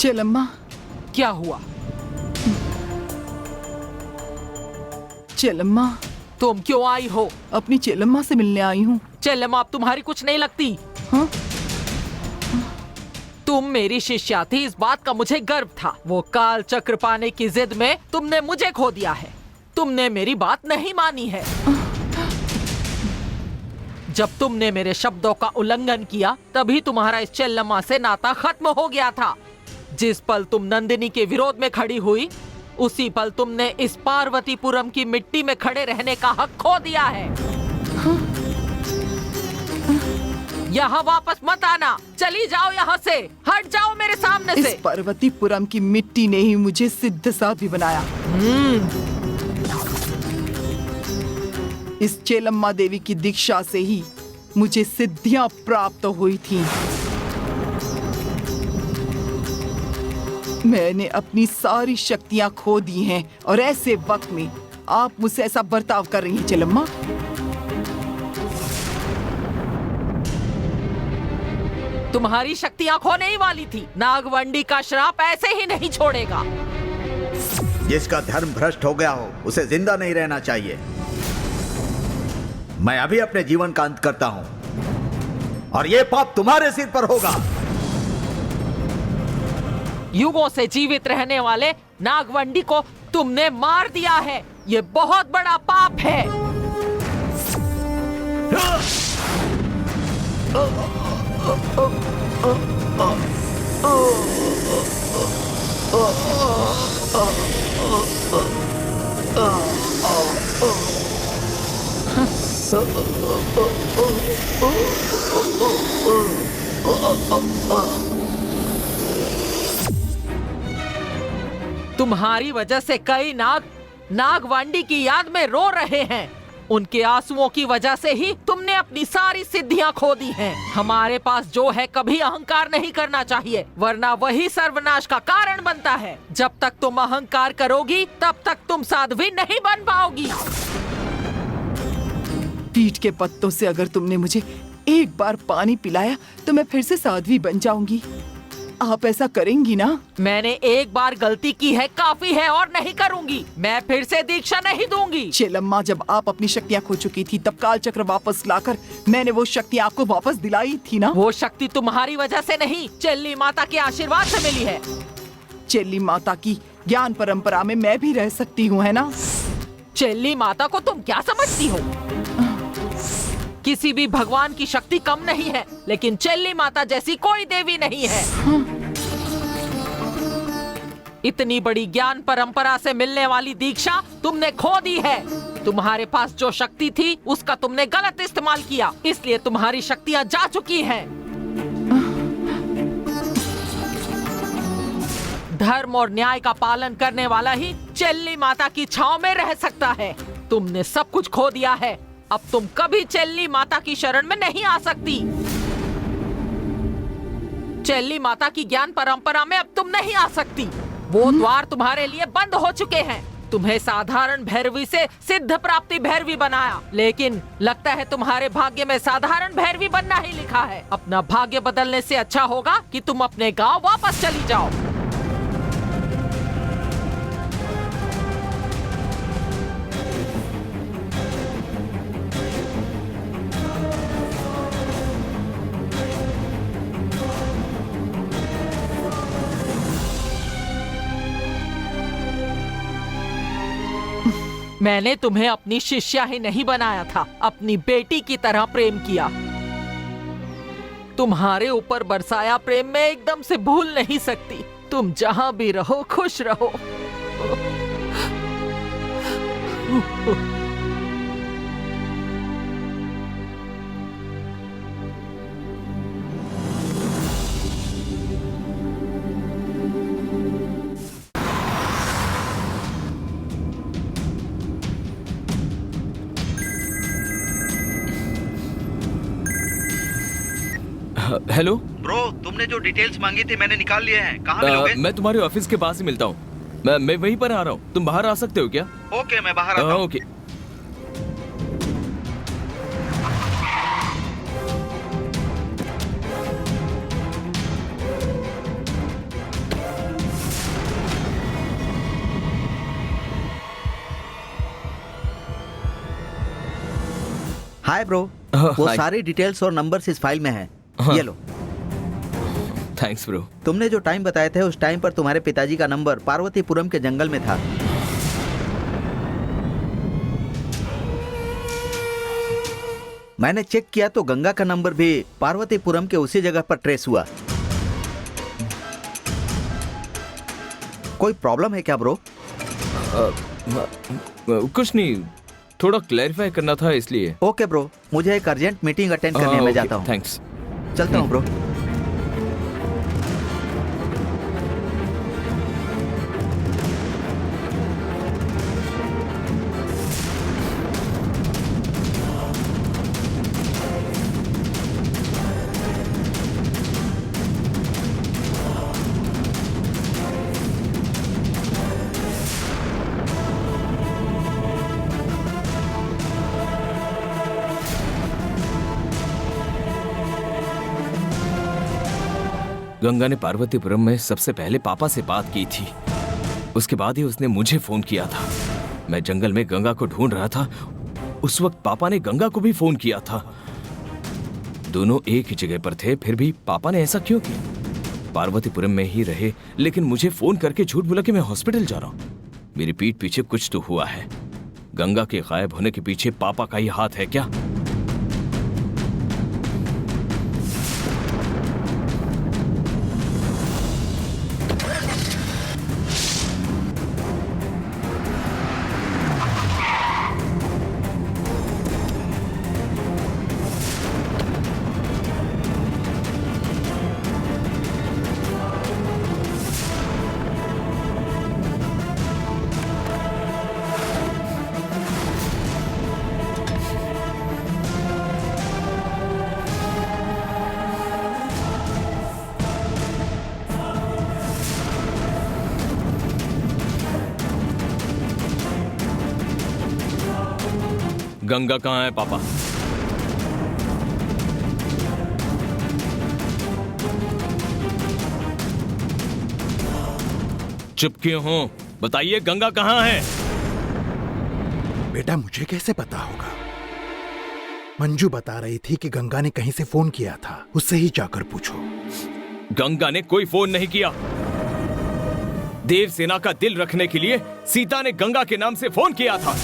चेलम्मा, क्या हुआ? चेलम्मा, तुम क्यों आई हो? अपनी चेलम्मा से मिलने आई हूँ। चेलम्मा अब तुम्हारी कुछ नहीं लगती। हाँ? तुम मेरी शिष्या थी, इस बात का मुझे गर्व था। वो काल चक्र पाने की जिद में तुमने मुझे खो दिया है। तुमने मेरी बात नहीं मानी है। जब तुमने मेरे शब्दों का उल्लंघन किया तभी तुम्हारा इस चेल्लम्मा से नाता खत्म हो गया था। जिस पल तुम नंदिनी के विरोध में खड़ी हुई उसी पल तुमने इस पार्वतीपुरम की मिट्टी में खड़े रहने का हक खो दिया है। यहाँ वापस मत आना, चली जाओ यहाँ से, हट जाओ मेरे सामने से। इस पार्वतीपुरम की मिट्टी ने ही मुझे सिद्ध साध्वी बनाया। इस चेलम्मा देवी की दीक्षा से ही मुझे सिद्धियां प्राप्त हुई थीं। मैंने अपनी सारी शक्तियां खो दी हैं और ऐसे वक्त में आप मुझसे ऐसा बर्ताव कर रही हैं चेलम्मा। तुम्हारी शक्तियां खोने ही वाली थी। नागवंडी का श्राप ऐसे ही नहीं छोड़ेगा। जिसका धर्म भ्रष्ट हो गया हो उसे जिंदा नहीं रहना चाहिए। मैं अभी अपने जीवन का अंत करता हूं और यह पाप तुम्हारे सिर पर होगा। युगों से जीवित रहने वाले नागवंडी को तुमने मार दिया है। ये बहुत बड़ा पाप है। तुम्हारी वजह से कई नागवांडी की याद में रो रहे हैं। उनके आंसुओं की वजह से ही तुमने अपनी सारी सिद्धियां खो दी हैं। हमारे पास जो है कभी अहंकार नहीं करना चाहिए, वरना वही सर्वनाश का कारण बनता है। जब तक तुम अहंकार करोगी तब तक तुम साध्वी नहीं बन पाओगी। पीठ के पत्तों से अगर तुमने मुझे एक बार पानी पिलाया तो मैं फिर से साध्वी बन जाऊंगी। आप ऐसा करेंगी ना? मैंने एक बार गलती की है, काफी है और नहीं करूंगी। मैं फिर से दीक्षा नहीं दूंगी। चेलम्मा, जब आप अपनी शक्तियाँ खो चुकी थी तब काल चक्र वापस लाकर मैंने वो शक्ति आपको वापस दिलाई थी ना? वो शक्ति तुम्हारी वजह से नहीं, चेल्ली माता के आशीर्वाद से मिली है। चेल्ली माता की ज्ञान परंपरा में मैं भी रह सकती हूँ, है ना? चेल्ली माता को तुम क्या समझती हो? किसी भी भगवान की शक्ति कम नहीं है, लेकिन चेल्ली माता जैसी कोई देवी नहीं है। इतनी बड़ी ज्ञान परंपरा से मिलने वाली दीक्षा तुमने खो दी है। तुम्हारे पास जो शक्ति थी उसका तुमने गलत इस्तेमाल किया, इसलिए तुम्हारी शक्तियां जा चुकी हैं। धर्म और न्याय का पालन करने वाला ही चेल्ली माता की छांव में रह सकता है। तुमने सब कुछ खो दिया है। अब तुम कभी चेल्ली माता की शरण में नहीं आ सकती। चेल्ली माता की ज्ञान परंपरा में अब तुम नहीं आ सकती। वो द्वार तुम्हारे लिए बंद हो चुके हैं। तुम्हें साधारण भैरवी से सिद्ध प्राप्ति भैरवी बनाया, लेकिन लगता है तुम्हारे भाग्य में साधारण भैरवी बनना ही लिखा है। अपना भाग्य बदलने से अच्छा होगा कि तुम अपने गांव वापस चली जाओ। मैंने तुम्हें अपनी शिष्या ही नहीं बनाया था, अपनी बेटी की तरह प्रेम किया। तुम्हारे ऊपर बरसाया प्रेम मैं एकदम से भूल नहीं सकती। तुम जहां भी रहो खुश रहो। हेलो ब्रो, तुमने जो डिटेल्स मांगी थी मैंने निकाल लिए हैं। कहाँ मिलोगे? मैं तुम्हारे ऑफिस के पास ही मिलता हूँ। मैं वहीं पर आ रहा हूँ। तुम बाहर आ सकते हो क्या? ओके, मैं बाहर आता हूँ। ओके। हाय ब्रो, Oh, वो hi. सारी डिटेल्स और नंबर्स इस फाइल में हैं। हाँ। ये लो। Thanks bro. तुमने जो टाइम बताए थे उस टाइम पर तुम्हारे पिताजी का नंबर पार्वतीपुरम के जंगल में था। मैंने चेक किया तो गंगा का नंबर भी पार्वतीपुरम के उसी जगह पर ट्रेस हुआ। कोई प्रॉब्लम है क्या ब्रो? कुछ नहीं, थोड़ा क्लैरिफाई करना था इसलिए। ओके ब्रो, मुझे एक अर्जेंट मीटिंग अटेंड करने में जाता हूँ। थैंक्स। चलता हूँ ब्रो। गंगा ने पार्वतीपुरम में सबसे पहले पापा से बात की थी, उसके बाद ही उसने मुझे फोन किया था। मैं जंगल में गंगा को ढूंढ रहा था, उस वक्त पापा ने गंगा को भी फोन किया था। दोनों एक ही जगह पर थे, फिर भी पापा ने ऐसा क्यों किया? पार्वतीपुरम में ही रहे, लेकिन मुझे फोन करके झूठ बोला कि मैं हॉस्पिटल जा रहा हूं। मेरी पीठ पीछे कुछ तो हुआ है। गंगा के गायब होने के पीछे पापा का ही हाथ है क्या? गंगा कहाँ है पापा? चुप क्यों हो? बताइए गंगा कहाँ है? बेटा मुझे कैसे पता होगा? मंजू बता रही थी कि गंगा ने कहीं से फोन किया था, उससे ही जाकर पूछो। गंगा ने कोई फोन नहीं किया। देवसेना का दिल रखने के लिए सीता ने गंगा के नाम से फोन किया था।